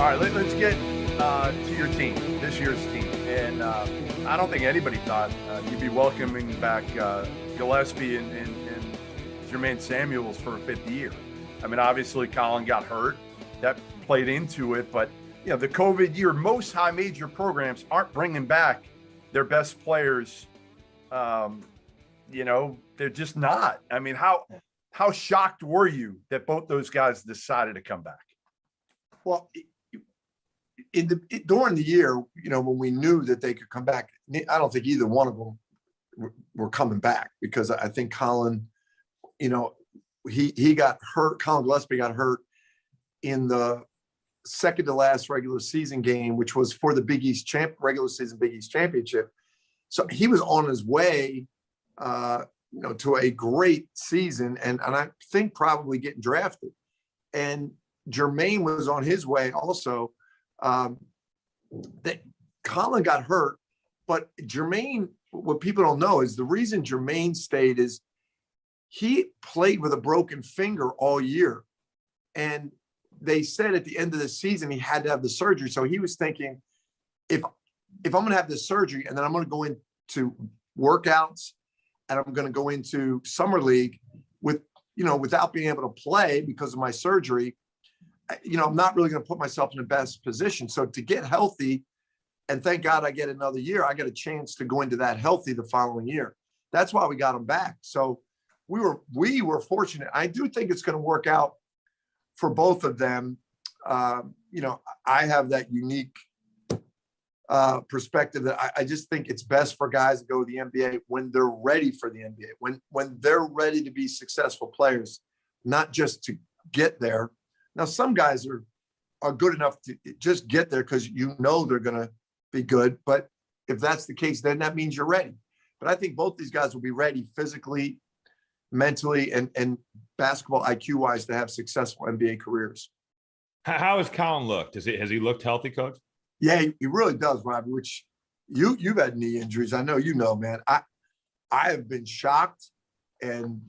All right, let's get to your team, this year's team. And I don't think anybody thought you'd be welcoming back Gillespie and Jermaine Samuels for a fifth year. I mean, obviously, Collin got hurt. That played into it. But, the COVID year, most high major programs aren't bringing back their best players. They're just not. I mean, how shocked were you that both those guys decided to come back? Well, during the year, when we knew that they could come back, I don't think either one of them were coming back, because I think Collin, he got hurt. Collin Gillespie got hurt in the second to last regular season game, which was for the Big East regular season Big East championship. So he was on his way, to a great season, and I think probably getting drafted. And Jermaine was on his way also. That Collin got hurt, but Jermaine, what people don't know is the reason Jermaine stayed is he played with a broken finger all year. And they said at the end of the season, he had to have the surgery. So he was thinking, if I'm going to have this surgery and then I'm going to go into workouts and I'm going to go into summer league without being able to play because of my surgery, I'm not really going to put myself in the best position. So to get healthy, and thank God I get another year, I get a chance to go into that healthy the following year. That's why we got him back. So we were fortunate. I do think it's going to work out for both of them. I have that unique perspective that I just think it's best for guys to go to the NBA when they're ready for the NBA, when they're ready to be successful players, not just to get there. Now, some guys are good enough to just get there because they're going to be good. But if that's the case, then that means you're ready. But I think both these guys will be ready physically, mentally, and basketball IQ-wise to have successful NBA careers. How has Collin looked? Has he looked healthy, Coach? Yeah, he really does, Robbie, which you've had knee injuries. I know man. I have been shocked and,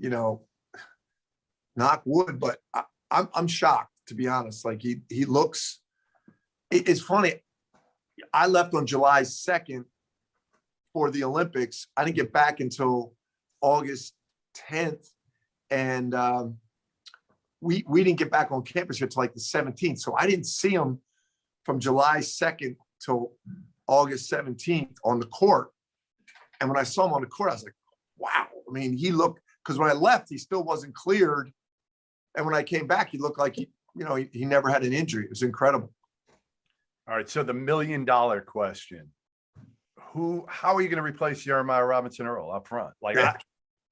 knock wood, but I'm shocked. To be honest, like he looks, it's funny. I left on July 2nd for the Olympics. I didn't get back until August 10th. And we didn't get back on campus here till like the 17th. So I didn't see him from July 2nd till August 17th on the court. And when I saw him on the court, I was like, wow. I mean, he looked, because when I left, he still wasn't cleared. And when I came back, he looked like he never had an injury. It was incredible. All right. So the $1 million question, how are you going to replace Jeremiah Robinson Earl up front? Like,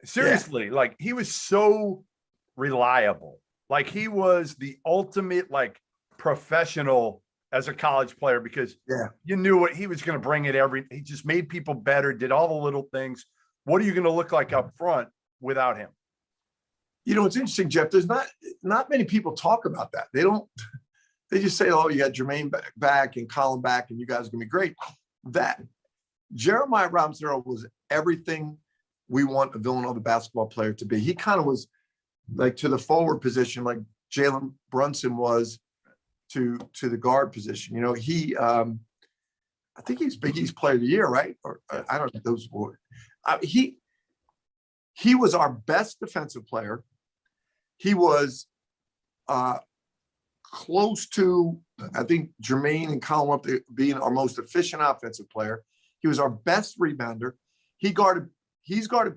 seriously, like he was so reliable. Like he was the ultimate, like professional as a college player, because you knew what he was going to bring it he just made people better, did all the little things. What are you going to look like up front without him? It's interesting, Jeff. There's not many people talk about that. They just say, oh, you got Jermaine back and Collin back and you guys are going to be great. That Jeremiah Robinson Earl was everything we want a Villanova basketball player to be. He kind of was like to the forward position, like Jalen Brunson was to the guard position. I think he's Big East Player of the Year, right? Or I don't know those words. He was our best defensive player. He was close to, I think, Jermaine and Collin up there being our most efficient offensive player. He was our best rebounder. He's guarded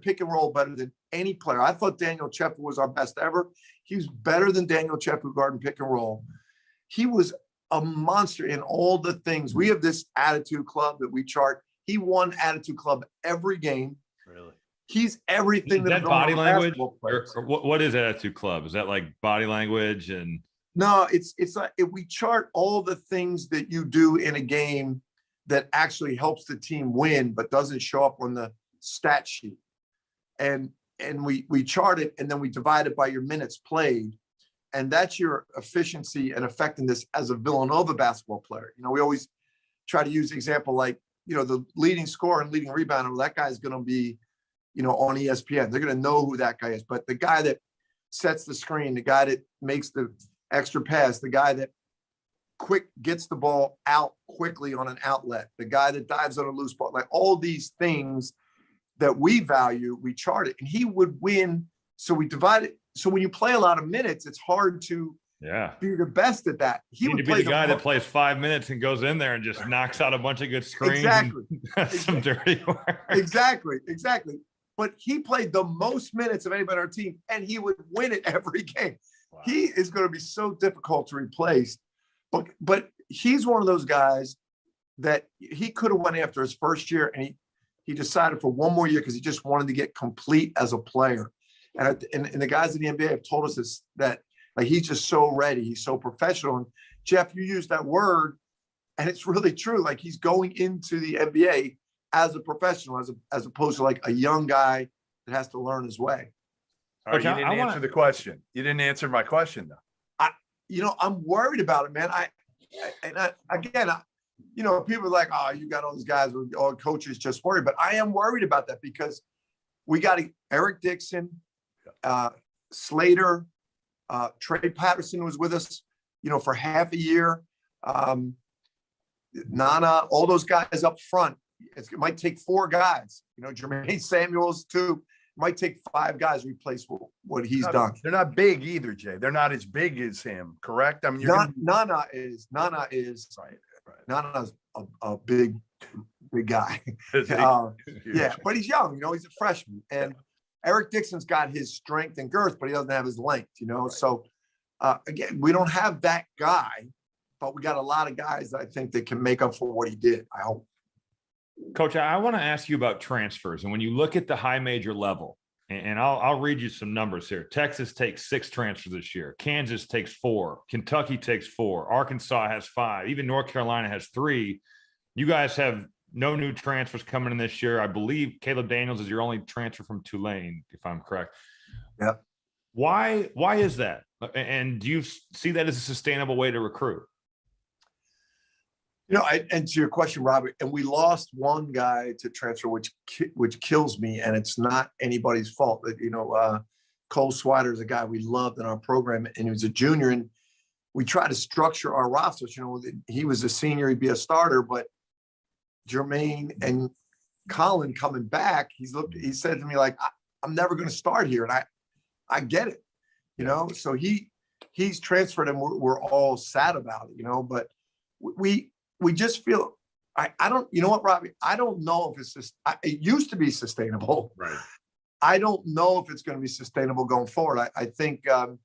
pick and roll better than any player. I thought Daniel Cheffer was our best ever. He was better than Daniel Cheffer guarding pick and roll. He was a monster in all the things. We have this attitude club that we chart. He won attitude club every game. Really? He's everything. Is that body language? Or what is attitude club? Is that like body language? And no, it's like we chart all the things that you do in a game that actually helps the team win, but doesn't show up on the stat sheet. And we chart it, and then we divide it by your minutes played. And that's your efficiency and effectiveness as a Villanova basketball player. We always try to use the example like, the leading scorer and leading rebounder, well, that guy's going to be, on ESPN. They're going to know who that guy is. But the guy that sets the screen, the guy that makes the extra pass, the guy that quick gets the ball out quickly on an outlet, the guy that dives on a loose ball, like all these things that we value, we chart it, and he would win. So we divide it. So when you play a lot of minutes, it's hard to be the best at that. He would be the guy that plays 5 minutes and goes in there and just knocks out a bunch of good screens. Exactly. Some dirty work. Exactly. But he played the most minutes of anybody on our team, and he would win it every game. Wow. He is going to be so difficult to replace. But he's one of those guys that he could have went after his first year, and he decided for one more year because he just wanted to get complete as a player. And the guys in the NBA have told us this, that like he's just so ready. He's so professional. And Jeff, you used that word, and it's really true. Like he's going into the NBA as a professional, as opposed to like a young guy that has to learn his way. All right, you didn't answer the question. You didn't answer my question though. I'm worried about it, man. People are like, oh, you got all these guys, all coaches just worried. But I am worried about that because we got Eric Dixon, Slater, Trey Patterson was with us, for half a year. Nana, all those guys up front. It might take 4 guys. Jermaine Samuels too. It might take 5 guys to replace what he's done. They're not big either, Jay. They're not as big as him, correct? I mean, Nana is right. Nana's a big guy. Yeah, but he's young. He's a freshman, and Eric Dixon's got his strength and girth, but he doesn't have his length. Right. So again, we don't have that guy, but we got a lot of guys that I think that can make up for what he did. I hope. Coach, I want to ask you about transfers. And when you look at the high major level, and I'll read you some numbers here. Texas takes 6 transfers this year. Kansas takes 4. Kentucky takes 4. Arkansas has 5. Even North Carolina has 3. You guys have no new transfers coming in this year. I believe Caleb Daniels is your only transfer from Tulane, if I'm correct. Yeah. Why is that? And do you see that as a sustainable way to recruit? And to your question, Robert, and we lost one guy to transfer, which kills me, and it's not anybody's fault. Cole Swider is a guy we loved in our program, and he was a junior, and we try to structure our rosters. He was a senior, he'd be a starter, but Jermaine and Collin coming back, he said to me, like, I'm never going to start here, and I get it, So he's transferred, and we're all sad about it, but we just feel I don't, what, Robbie, I don't know if it's just, it used to be sustainable. Right. I don't know if it's going to be sustainable going forward. I think, to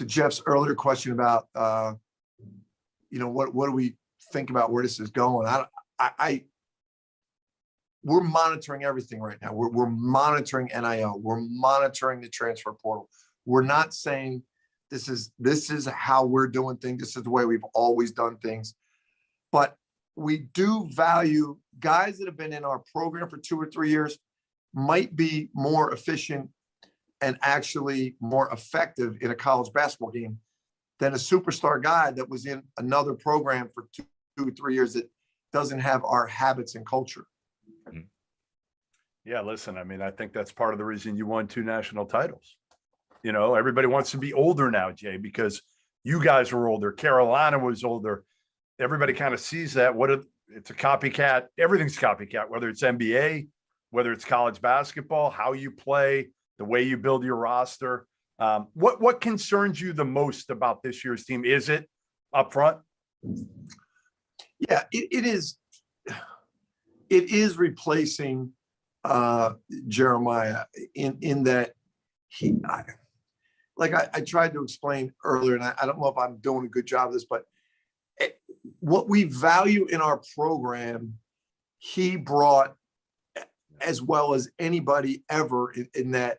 Jeff's earlier question about, what do we think about where this is going? We're monitoring everything right now. We're monitoring NIL. We're monitoring the transfer portal. We're not saying this is how we're doing things. This is the way we've always done things. But we do value guys that have been in our program for 2 or 3 years might be more efficient and actually more effective in a college basketball game than a superstar guy that was in another program for 2 or 3 years that doesn't have our habits and culture. Yeah, listen, I mean, I think that's part of the reason you won 2 national titles. Everybody wants to be older now, Jay, because you guys were older. Carolina was older. Everybody kind of sees that. It's a copycat. Everything's copycat, whether it's NBA, whether it's college basketball, how you play, the way you build your roster. What concerns you the most about this year's team? Is it up front? Yeah, it is. It is replacing Jeremiah in that I tried to explain earlier, and I don't know if I'm doing a good job of this, but what we value in our program, he brought as well as anybody ever in that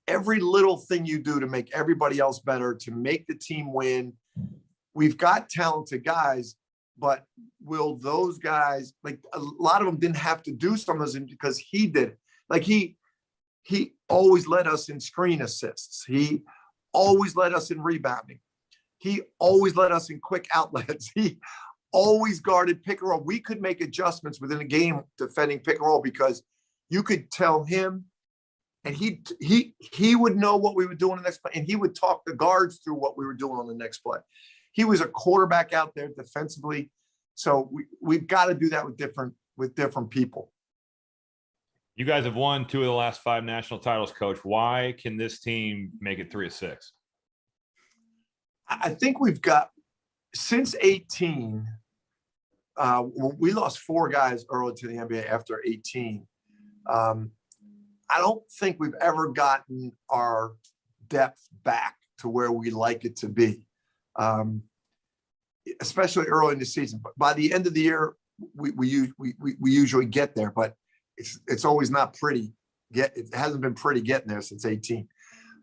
every little thing you do to make everybody else better, to make the team win. We've got talented guys, but will those guys, like a lot of them didn't have to do some of them because he did it. Like he always led us in screen assists. He always led us in rebounding. He always led us in quick outlets. He always guarded pick and roll. We could make adjustments within a game defending pick and roll because you could tell him, and he would know what we were doing the next play, and he would talk the guards through what we were doing on the next play. he was a quarterback out there defensively. So we've got to do that with different people. You guys have won 2 of the last 5 national titles, Coach. Why can this team make it 3 of 6? I think we've got, since 18, we lost 4 guys early to the NBA after 18. I don't think we've ever gotten our depth back to where we like it to be, especially early in the season. But by the end of the year, we usually get there, but it's always not pretty. It hasn't been pretty getting there since 18.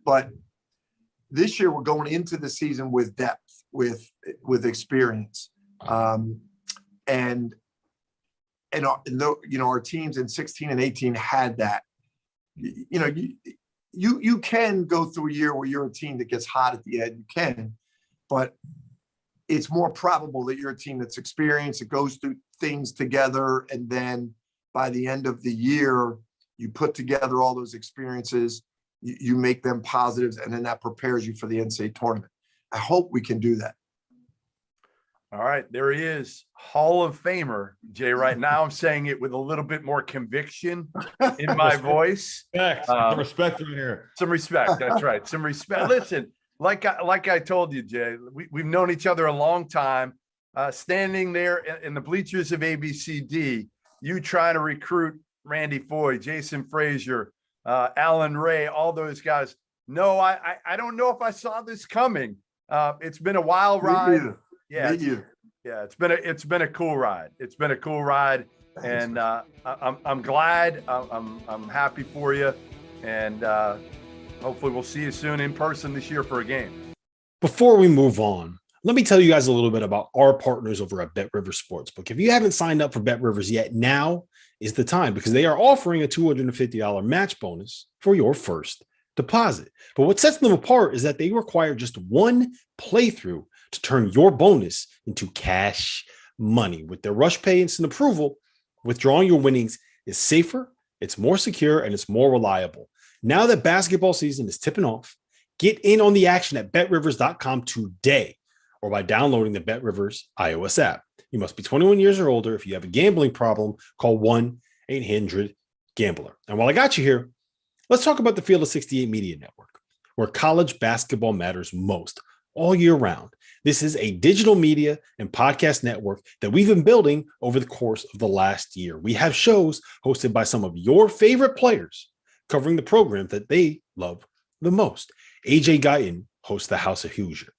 But this year we're going into the season with depth, with experience, and our teams in 16 and 18 had that. You can go through a year where you're a team that gets hot at the end. You can, but it's more probable that you're a team that's experienced, that goes through things together, and then by the end of the year, you put together all those experiences, you make them positives, and then that prepares you for the NCAA tournament. I hope we can do that. All right, there he is, Hall of Famer, Jay Wright. Now I'm saying it with a little bit more conviction in my voice. Some respect from here. Some respect, that's right, some respect. Listen, like I told you, Jay, we've known each other a long time. Standing there in the bleachers of ABCD, you trying to recruit Randy Foy, Jason Frazier, Alan Ray, all those guys. No, I don't know if I saw this coming. It's been a wild ride. Yeah, it's been a cool ride. It's been a cool ride, and I'm glad. I'm happy for you, and hopefully we'll see you soon in person this year for a game. Before we move on, let me tell you guys a little bit about our partners over at BetRivers Sportsbook. If you haven't signed up for BetRivers yet, now is the time, because they are offering a $250 match bonus for your first deposit. But what sets them apart is that they require just one playthrough to turn your bonus into cash money. With their Rush Pay instant approval, withdrawing your winnings is safer, it's more secure, and it's more reliable. Now that basketball season is tipping off, get in on the action at betrivers.com today, or by downloading the BetRivers iOS app. You must be 21 years or older. If you have a gambling problem, call 1-800-GAMBLER. And while I got you here, let's talk about the Field of 68 Media Network, where college basketball matters most all year round. This is a digital media and podcast network that we've been building over the course of the last year. We have shows hosted by some of your favorite players covering the program that they love the most. AJ Guyton hosts the House of Hoosier.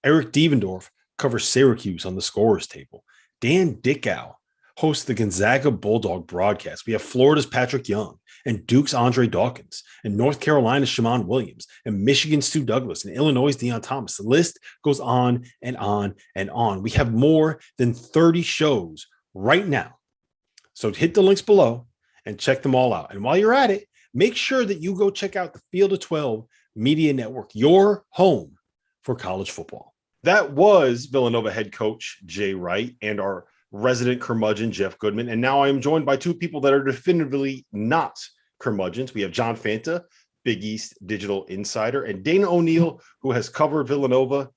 Eric Devendorf covers Syracuse on the Scorer's Table. Dan Dickow hosts the Gonzaga Bulldog broadcast. We have Florida's Patrick Young and Duke's Andre Dawkins and North Carolina's Shammond Williams and Michigan's Stu Douglas and Illinois' Deion Thomas. The list goes on and on and on. We have more than 30 shows right now. So hit the links below and check them all out. And while you're at it, make sure that you go check out the Field of 12 Media Network, your home for college football. That was Villanova head coach Jay Wright and our resident curmudgeon, Jeff Goodman. And now I am joined by 2 people that are definitively not curmudgeons. We have John Fanta, Big East digital insider, and Dana O'Neill, who has covered Villanova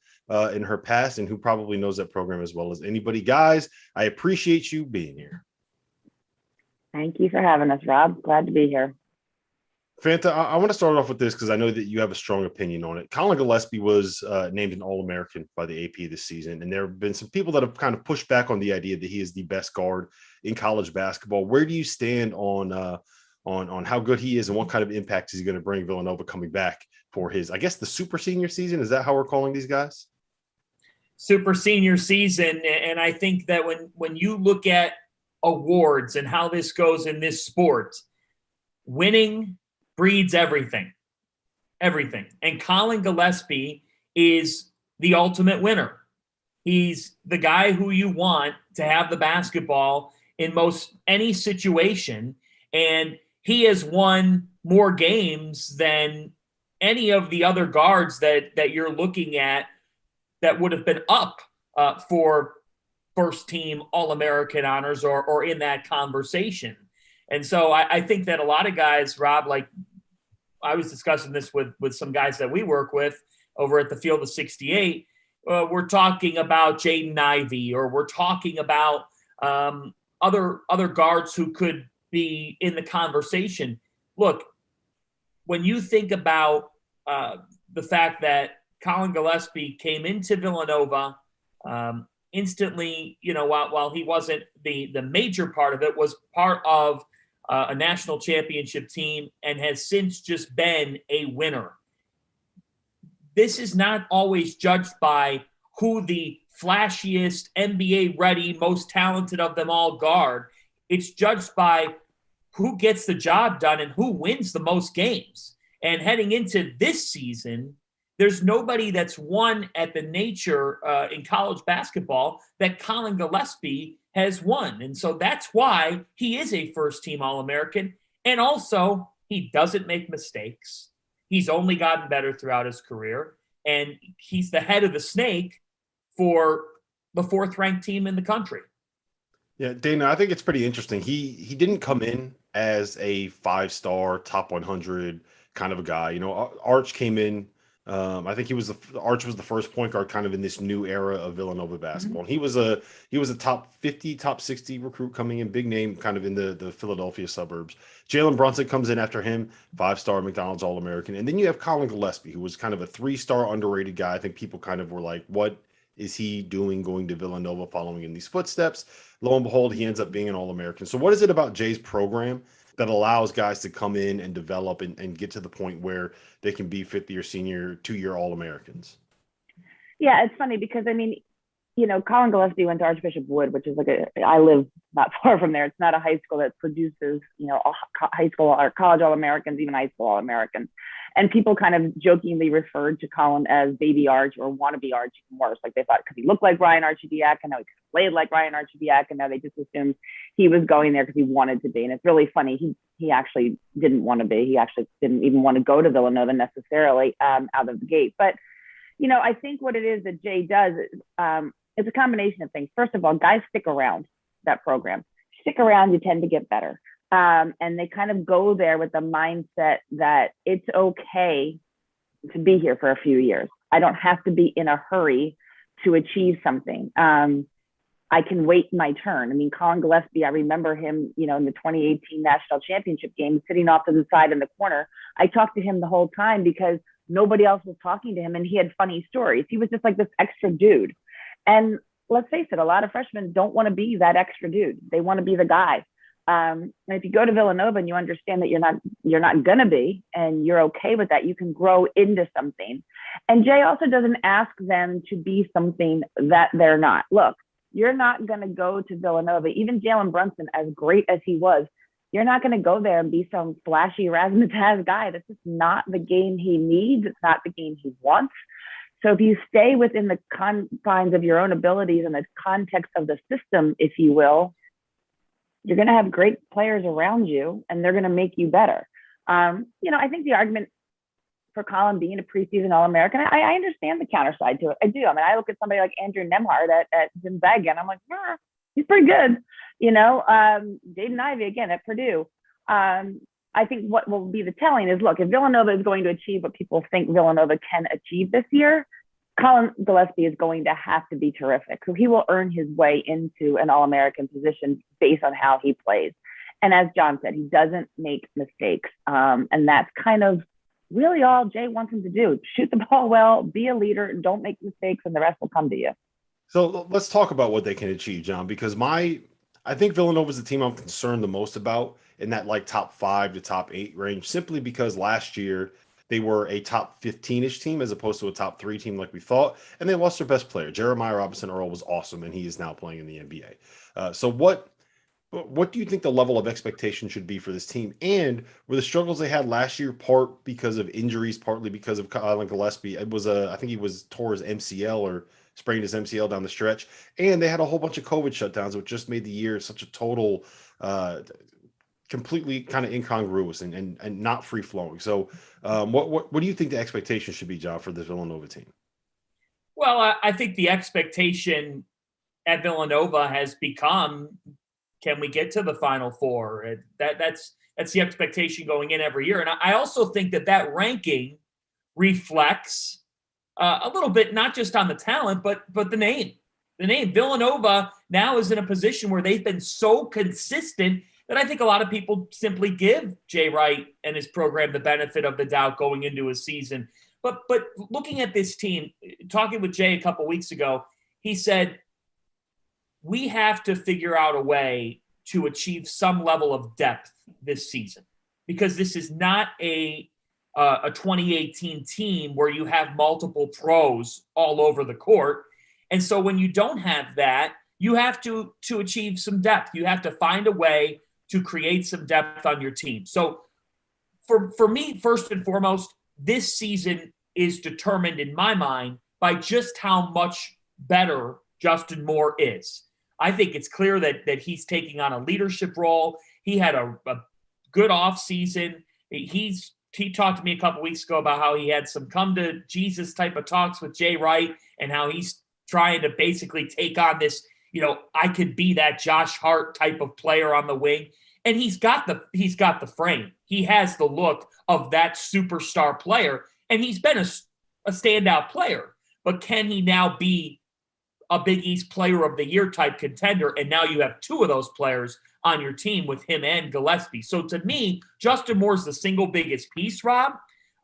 in her past and who probably knows that program as well as anybody. Guys, I appreciate you being here. Thank you for having us, Rob. Glad to be here. Fanta, I want to start off with this because I know that you have a strong opinion on it. Collin Gillespie was named an All-American by the AP this season, and there have been some people that have kind of pushed back on the idea that he is the best guard in college basketball. Where do you stand on how good he is and what kind of impact is he going to bring Villanova coming back for his, I guess, the super senior season? Is that how we're calling these guys? Super senior season, and I think that when you look at awards and how this goes in this sport, winning breeds everything. And Collin Gillespie is the ultimate winner. He's the guy who you want to have the basketball in most any situation. And he has won more games than any of the other guards that you're looking at that would have been up for first team All-American honors or in that conversation. And so I think that a lot of guys, Rob, like I was discussing this with some guys that we work with over at the Field of 68, we're talking about Jaden Ivey, or we're talking about other guards who could be in the conversation. Look, when you think about the fact that Collin Gillespie came into Villanova instantly, while he wasn't the major part of it, was part of a national championship team and has since just been a winner. This is not always judged by who the flashiest, NBA-ready, most talented of them all guard. It's judged by who gets the job done and who wins the most games. And heading into this season, there's nobody that's won at the nature in college basketball that Collin Gillespie has won. And so that's why he is a first-team All-American. And also, he doesn't make mistakes. He's only gotten better throughout his career. And he's the head of the snake for the fourth-ranked team in the country. Yeah, Dana, I think it's pretty interesting. He didn't come in as a 5-star, top 100 kind of a guy. Arch came in. I think Arch was the first point guard kind of in this new era of Villanova basketball. And he was a top 50, top 60 recruit coming in, big name kind of in the Philadelphia suburbs. Jalen Brunson comes in after him, 5-star McDonald's All-American. And then you have Collin Gillespie, who was kind of a 3-star underrated guy. I think people kind of were like, what is he doing going to Villanova, following in these footsteps? Lo and behold, he ends up being an All-American. So what is it about Jay's program that allows guys to come in and develop and get to the point where they can be fifth-year senior, 2-year All-Americans? Yeah, it's funny because, Collin Gillespie went to Archbishop Wood, which is I live not far from there. It's not a high school that produces, high school or college All-Americans, even high school All-Americans. And people kind of jokingly referred to Collin as baby Arch or wannabe Arch, even worse. Like they thought, because he looked like Ryan Archidiak and now he played like Ryan Archidiak, and now they just assumed he was going there because he wanted to be. And it's really funny. He actually didn't want to be. He actually didn't even want to go to Villanova necessarily out of the gate. But, I think what it is that Jay does is it's a combination of things. First of all, guys stick around that program. Stick around, you tend to get better. And they kind of go there with the mindset that it's okay to be here for a few years. I don't have to be in a hurry to achieve something. I can wait my turn. Collin Gillespie, I remember him, in the 2018 national championship game, sitting off to the side in the corner. I talked to him the whole time because nobody else was talking to him, and he had funny stories. He was just like this extra dude. And let's face it, a lot of freshmen don't want to be that extra dude. They want to be the guy. And if you go to Villanova and you understand that you're not gonna be, and you're okay with that, you can grow into something. And Jay also doesn't ask them to be something that they're not. Look, you're not gonna go to Villanova, even Jalen Brunson, as great as he was, you're not gonna go there and be some flashy razzmatazz guy. That's just not the game he needs. It's not the game he wants. So if you stay within the confines of your own abilities and the context of the system, if you will, you're going to have great players around you, and they're going to make you better. I think the argument for Collin being a preseason All-American, I understand the counter side to it. I do. I look at somebody like Andrew Nemhard at Gonzaga, and I'm like, he's pretty good. Jaden Ivey, again, at Purdue. I think what will be the telling is, look, if Villanova is going to achieve what people think Villanova can achieve this year, Collin Gillespie is going to have to be terrific. So he will earn his way into an All-American position based on how he plays. And as John said, he doesn't make mistakes. And that's kind of really all Jay wants him to do. Shoot the ball well, be a leader, don't make mistakes, and the rest will come to you. So let's talk about what they can achieve, John, because I think Villanova is the team I'm concerned the most about in that top 5 to top 8 range, simply because last year they were a top 15-ish team as opposed to a top 3 team like we thought, and they lost their best player. Jeremiah Robinson-Earl was awesome, and he is now playing in the NBA. So what do you think the level of expectation should be for this team? And were the struggles they had last year part because of injuries, partly because of Collin Gillespie? It was I think he tore his MCL or sprained his MCL down the stretch, and they had a whole bunch of COVID shutdowns, which just made the year such a total completely kind of incongruous and not free flowing. So what do you think the expectation should be, John, for this Villanova team? Well, I think the expectation at Villanova has become, can we get to the Final Four? That's the expectation going in every year. And I also think that ranking reflects a little bit, not just on the talent, but the name. The name Villanova now is in a position where they've been so consistent that I think a lot of people simply give Jay Wright and his program the benefit of the doubt going into a season. But looking at this team, talking with Jay a couple weeks ago, he said, we have to figure out a way to achieve some level of depth this season, because this is not a 2018 team where you have multiple pros all over the court. And so when you don't have that, you have to achieve some depth. You have to find a way to create some depth on your team. So for me, first and foremost, this season is determined in my mind by just how much better Justin Moore is. I think it's clear that he's taking on a leadership role. He had a good offseason. He talked to me a couple weeks ago about how he had some come to Jesus type of talks with Jay Wright and how he's trying to basically take on this, I could be that Josh Hart type of player on the wing. And he's got the frame. He has the look of that superstar player, and he's been a standout player. But can he now be a Big East Player of the Year type contender? And now you have two of those players on your team with him and Gillespie. So to me, Justin Moore's the single biggest piece, Rob.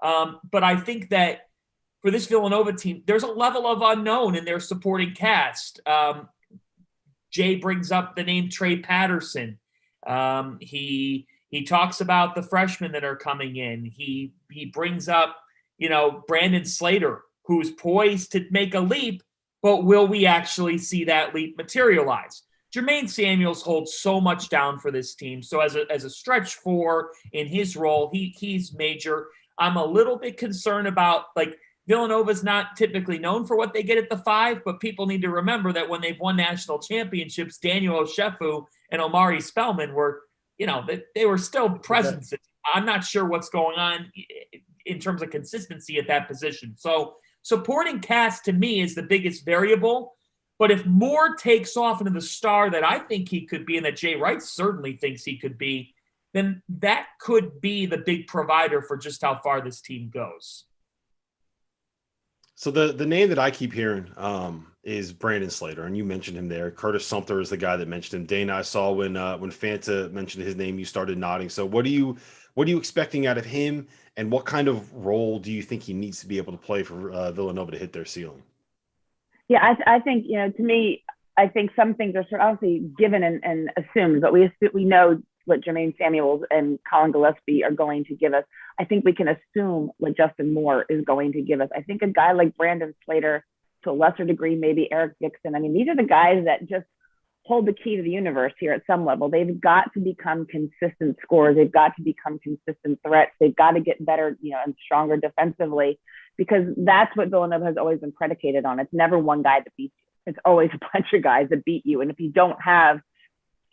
But I think that for this Villanova team, there's a level of unknown in their supporting cast. Jay brings up the name Trey Patterson. He talks about the freshmen that are coming in. He brings up, Brandon Slater, who's poised to make a leap, but will we actually see that leap materialize? Jermaine Samuels holds so much down for this team. So as a stretch four in his role, he's major. I'm a little bit concerned about, Villanova's not typically known for what they get at the 5, but people need to remember that when they've won national championships, Daniel Oshefu and Omari Spellman were, they were still presences. I'm not sure what's going on in terms of consistency at that position. So supporting cast to me is the biggest variable. But if Moore takes off into the star that I think he could be and that Jay Wright certainly thinks he could be, then that could be the big provider for just how far this team goes. So the name that I keep hearing is Brandon Slater, and you mentioned him there. Curtis Sumter is the guy that mentioned him. Dana, I saw when Fanta mentioned his name, you started nodding. So what are you expecting out of him, and what kind of role do you think he needs to be able to play for Villanova to hit their ceiling? Yeah, I think, to me, I think some things are sort of obviously given and assumed, but we know what Jermaine Samuels and Collin Gillespie are going to give us. I think we can assume what Justin Moore is going to give us. I think a guy like Brandon Slater, to a lesser degree, maybe Eric Dixon. I mean, these are the guys that just hold the key to the universe here at some level. They've got to become consistent scorers. They've got to become consistent threats. They've got to get better, and stronger defensively, because that's what Villanova has always been predicated on. It's never one guy that beats you. It's always a bunch of guys that beat you. And if you don't have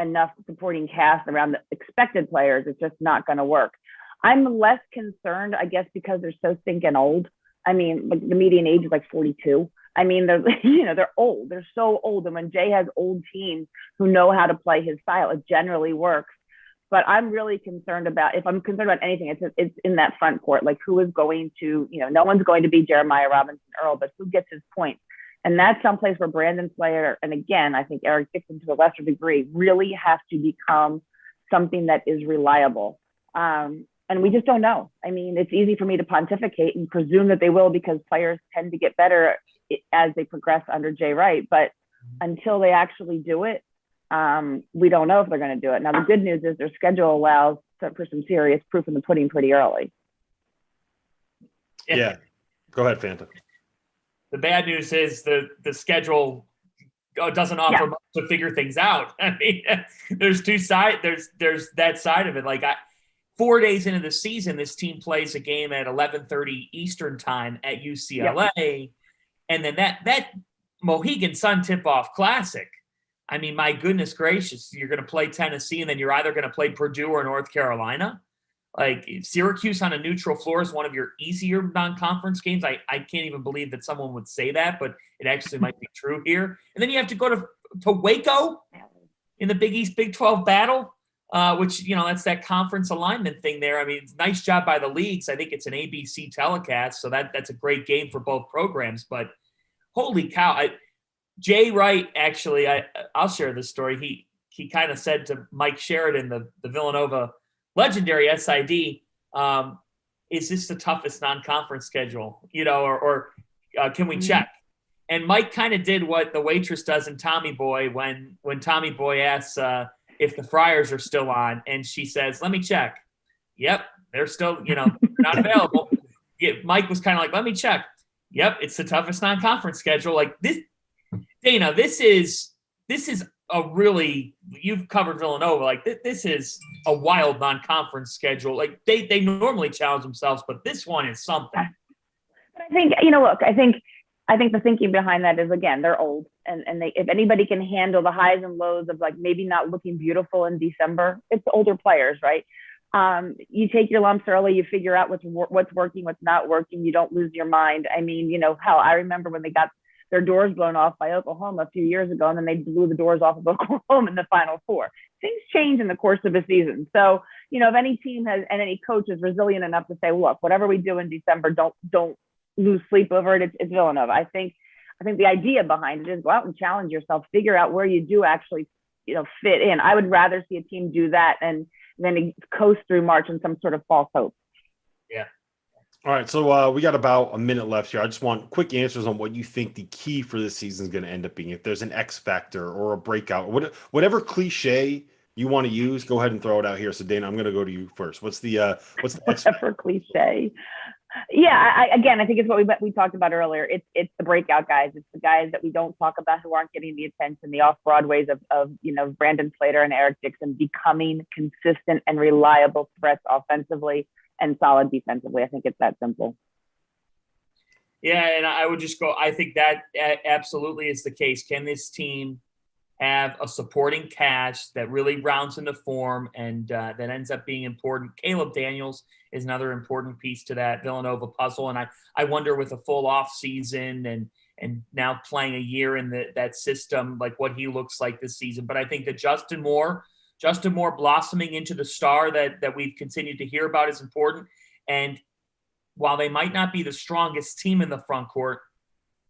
enough supporting cast around the expected players, it's just not going to work. I'm less concerned, I guess, because they're so stinking old. I mean, the median age is 42. I mean, they're old. They're so old. And when Jay has old teams who know how to play his style, it generally works. But I'm really concerned about, if I'm concerned about anything, it's in that front court. Who is going to, no one's going to be Jeremiah Robinson Earl, but who gets his points? And that's someplace where Brandon Slater, and again, I think Eric Dixon to a lesser degree, really have to become something that is reliable. And we just don't know. I mean, it's easy for me to pontificate and presume that they will, because players tend to get better as they progress under Jay Wright. But until they actually do it, we don't know if they're going to do it. Now, the good news is their schedule allows for some serious proof in the pudding pretty early. Yeah. Go ahead, Fanta. The bad news is the schedule doesn't offer much to figure things out. I mean, there's two sides. There's that side of it. 4 days into the season, this team plays a game at 11:30 Eastern time at UCLA. Yep. And then that Mohegan Sun tip-off classic. I mean, my goodness gracious, you're going to play Tennessee, and then you're either going to play Purdue or North Carolina. Syracuse on a neutral floor is one of your easier non-conference games. I can't even believe that someone would say that, but it actually might be true here. And then you have to go to Waco in the Big East Big 12 battle. which, that's that conference alignment thing there. I mean, nice job by the leagues. I think it's an ABC telecast, so that's a great game for both programs. But holy cow, Jay Wright, actually, I'll share this story. He kind of said to Mike Sheridan, the Villanova legendary SID, is this the toughest non-conference schedule? Or can we check? And Mike kind of did what the waitress does in Tommy Boy when Tommy Boy asks if the Friars are still on, and she says, "Let me check." Yep, they're still, not available. Mike was kind of like, "Let me check." Yep, it's the toughest non-conference schedule. Like this, Dana. This is a really, you've covered Villanova. Like this is a wild non-conference schedule. Like they normally challenge themselves, but this one is something. But I think, look, I think the thinking behind that is, again, they're old, and they, if anybody can handle the highs and lows of like maybe not looking beautiful in December, it's older players, right? You take your lumps early, you figure out what's working, what's not working. You don't lose your mind. I mean, hell, I remember when they got their doors blown off by Oklahoma a few years ago, and then they blew the doors off of Oklahoma in the Final Four. Things change in the course of a season. So, if any team has, and any coach is resilient enough to say, look, whatever we do in December, don't lose sleep over it. It's Villanova. I think the idea behind it is go out and challenge yourself, figure out where you do actually, fit in. I would rather see a team do that and then coast through March in some sort of false hope. Yeah. All right, so we got about a minute left here. I just want quick answers on what you think the key for this season is going to end up being. If there's an X factor or a breakout, or whatever cliche you want to use, go ahead and throw it out here. So Dana, I'm going to go to you first. What's the X factor? Cliche? Yeah, I think it's what we talked about earlier. It's the breakout guys. It's the guys that we don't talk about who aren't getting the attention, the off-Broadways of Brandon Slater and Eric Dixon becoming consistent and reliable threats offensively and solid defensively. I think it's that simple. Yeah, and I would just go, I think that absolutely is the case. Can this team have a supporting cast that really rounds into form and that ends up being important? Caleb Daniels is another important piece to that Villanova puzzle. And I wonder, with a full off season and now playing a year in that system, like what he looks like this season. But I think that Justin Moore blossoming into the star that we've continued to hear about is important. And while they might not be the strongest team in the front court,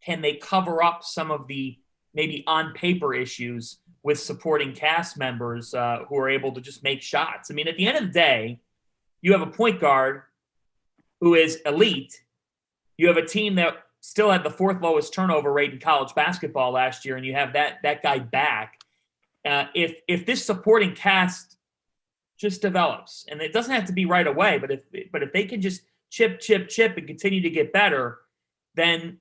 can they cover up some of the maybe on paper issues with supporting cast members who are able to just make shots? I mean, at the end of the day, you have a point guard who is elite. You have a team that still had the fourth lowest turnover rate in college basketball last year, and you have that guy back. If this supporting cast just develops, and it doesn't have to be right away, but if they can just chip and continue to get better, then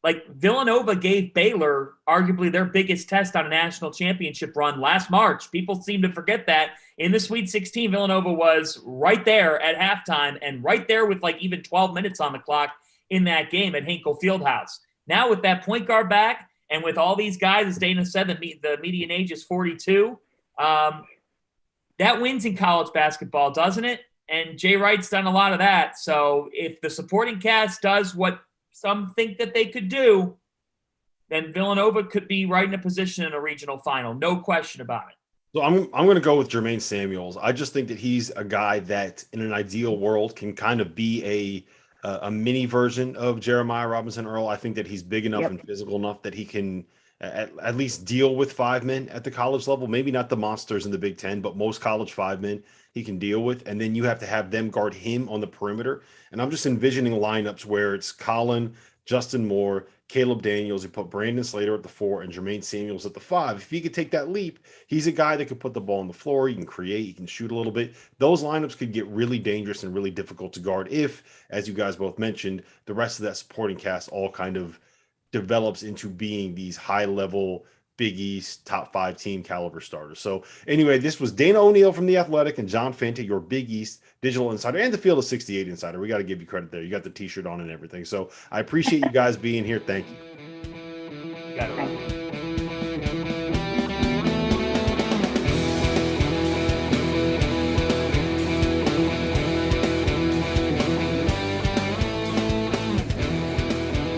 like Villanova gave Baylor arguably their biggest test on a national championship run last March. People seem to forget that. In the Sweet 16, Villanova was right there at halftime and right there with like even 12 minutes on the clock in that game at Hinkle Fieldhouse. Now with that point guard back and with all these guys, as Dana said, the median age is 42, that wins in college basketball, doesn't it? And Jay Wright's done a lot of that. So if the supporting cast does what some think that they could do, then Villanova could be right in a position in a regional final. No question about it. So I'm going to go with Jermaine Samuels. I just think that he's a guy that in an ideal world can kind of be a mini version of Jeremiah Robinson Earl. I think that he's big enough and physical enough that he can at least deal with 5 men at the college level. Maybe not the monsters in the Big Ten, but most college 5 men he can deal with. And then you have to have them guard him on the perimeter. And I'm just envisioning lineups where it's Collin, Justin Moore, Caleb Daniels. You put Brandon Slater at the 4 and Jermaine Samuels at the 5. If he could take that leap, he's a guy that could put the ball on the floor. He can create, he can shoot a little bit. Those lineups could get really dangerous and really difficult to guard if, as you guys both mentioned, the rest of that supporting cast all kind of develops into being these high-level Big East top 5 team caliber starters. So anyway, this was Dana O'Neill from The Athletic and John Fanta, your Big East digital insider and the Field of 68 insider. We got to give you credit there. You got the t-shirt on and everything. So I appreciate you guys being here. Thank you. Got it.